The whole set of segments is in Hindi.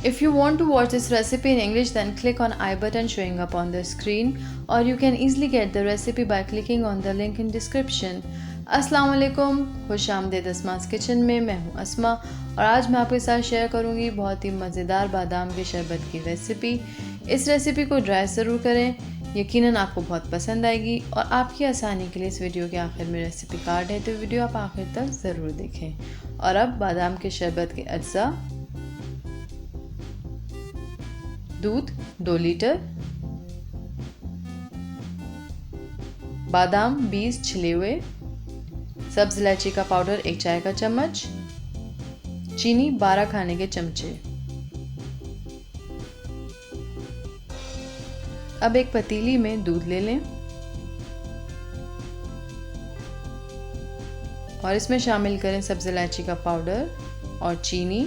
If you want to watch this recipe in English, then click on I button showing up on the screen, or you can easily get the recipe by clicking on the link in description. अस्सलाम वालेकुम, खुश आमदीद अस्मास किचन में। मैं हूँ अस्मा और आज मैं आपके साथ शेयर करूँगी बहुत ही मज़ेदार बादाम के शरबत की रेसिपी। इस रेसिपी को ट्राई ज़रूर करें, यकीनन आपको बहुत पसंद आएगी। और आपकी आसानी के लिए इस वीडियो के आखिर में रेसिपी कार्ड है, तो वीडियो आप आखिर तक ज़रूर देखें। और अब बादाम के शरबत के अज्जा: दूध 2 लीटर, बादाम 20 छिले हुए, सब्ज इलायची का पाउडर 1 चाय का चम्मच, चीनी 12 खाने के चमचे। अब एक पतीली में दूध ले लें और इसमें शामिल करें सब्ज इलायची का पाउडर और चीनी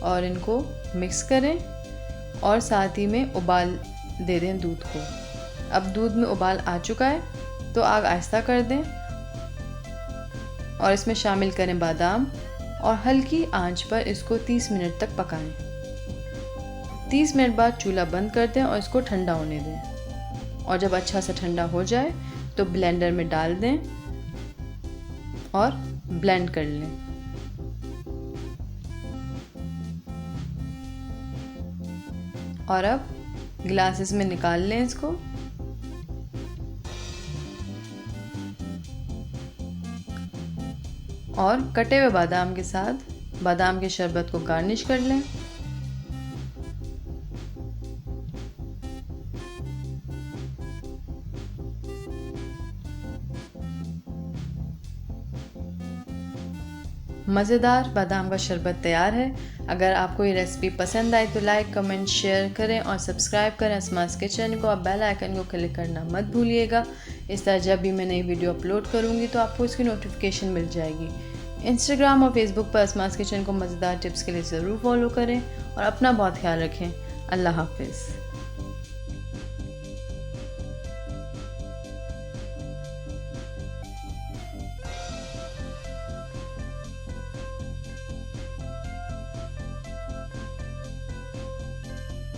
और इनको मिक्स करें और साथ ही में उबाल दे दें दूध को। अब दूध में उबाल आ चुका है तो आग आहिस्ता कर दें और इसमें शामिल करें बादाम और हल्की आंच पर इसको 30 मिनट तक पकाएं। 30 मिनट बाद चूल्हा बंद कर दें और इसको ठंडा होने दें। और जब अच्छा सा ठंडा हो जाए तो ब्लेंडर में डाल दें और ब्लेंड कर लें। और अब ग्लासेस में निकाल लें इसको। और कटे हुए बादाम के साथ बादाम के शरबत को गार्निश कर लें। मज़ेदार बादाम का शरबत तैयार है। अगर आपको ये रेसिपी पसंद आए तो लाइक, कमेंट, शेयर करें और सब्सक्राइब करें अस्मास किचन को। आप बेल आइकन को क्लिक करना मत भूलिएगा। इस तरह जब भी मैं नई वीडियो अपलोड करूँगी तो आपको इसकी नोटिफिकेशन मिल जाएगी। इंस्टाग्राम और फेसबुक पर अस्मास किचन को मज़ेदार टिप्स के लिए ज़रूर फॉलो करें और अपना बहुत ख्याल रखें। अल्लाह हाफिज़।